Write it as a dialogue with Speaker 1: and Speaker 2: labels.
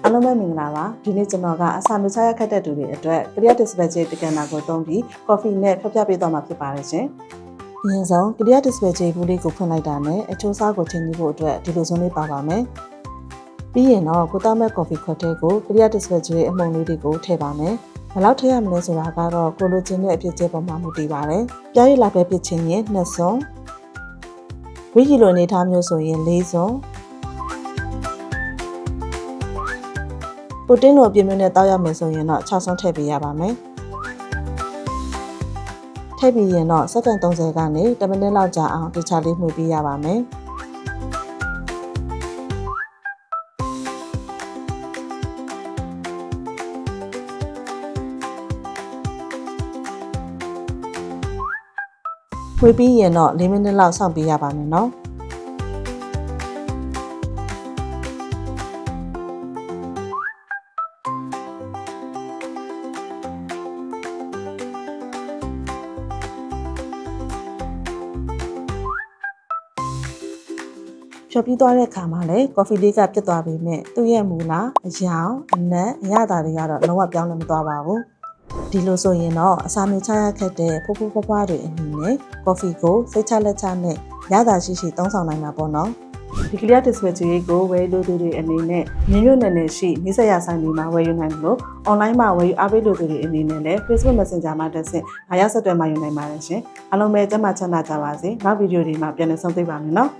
Speaker 1: အားလုံးပဲမင်္ဂလာပါဒီနေ့ကျွန်တော်ကအစာမချရခက်တဲ့သူတွေအတွက် Clear Display ကြီးတကန်နာကိုသုံးပြီး coffee နဲ့ဖျက်ပေးသွားမှာဖြစ်ပါတယ်ရှင်အရင်ဆုံး Clear Display ကြီးဘူးလေးကိုဖွင့်လိုက်တာနဲ့အချိုးစားကိုချိန်ကြည့်ဖို့အတွက်ဒီလိုစုံလေးပါပါမယ်ပြီးရင်တော့ကိုသားမဲ့ coffee ခွက်ထဲကို Clear Display ကြီးအမှုန်လေးတွေကိုထည့်ပါမယ်ဘယ်လောက်ထည့်ရမလဲဆိုတာကတော့ကိုလိုချင်တဲ့အဖြစ်အပျက်ပေါ်မှာမူတည်ပါတယ်ပြားရည်လာပဲဖြစ်ချင်ရင်2စွန်းဝီကီလိုအနေထားမျိုးဆိုရင်4စွန်းပူတင်လိုအပြည့်မျိုးနဲ့တောက်ရမယ်ဆိုရင်တော့6စွန်းထည့်ပေးရပါမယ်ထည့်ပြီးရင်တော့စက္ကန့်30ကနေ10မိနစ်လောက်ကြာအောင်တခြားလေးမှွေပေးရပါမယ်ဝေးပြီးရင်တော့4မိနစ်လောက်စောင့်ပေးရပါမယ်နော်ဖြောပြီးသွားတဲ့အခါမှာလည်း coffee လေးကပြတ်သွားပြီမဲ့သူ့ရဲ့မူလာအရောင်အနက်အရသာတွေကတော့လုံးဝပြောင်းလဲမသွားပါဘူးဒီလိုဆိုရင်တော့အစာမြေချရခက်တဲ့ဖိုးဖိုးဖွားဖွားတွေအနေနဲ့ coffee ကိုစိတ်ချလက်ချနဲ့ရသာရှိရှိသုံးဆောင်နိုင်မှာပေါ့နော်ဒီ Clear Display ကြီးကိုဝယ်လို့သူတွေအနေနဲ့မြို့နယ်ရှိမိတ်ဆက်ရဆိုင်တွေမှာဝယ်ယူနိုင်လို့ online မှာဝယ်ယူအားပေးလို့သူတွေအနေနဲ့လည်း Facebook Messenger မှာတက်ဆင့်အားရဆက်သွယ်မှာယူနိုင်ပါတယ်ရှင်အားလုံးပဲကျန်းမာချမ်းသာကြပါစေနောက်ဗီဒီယိုတွေမှာပြန်လည်ဆုံတွေ့ပါမယ်နော်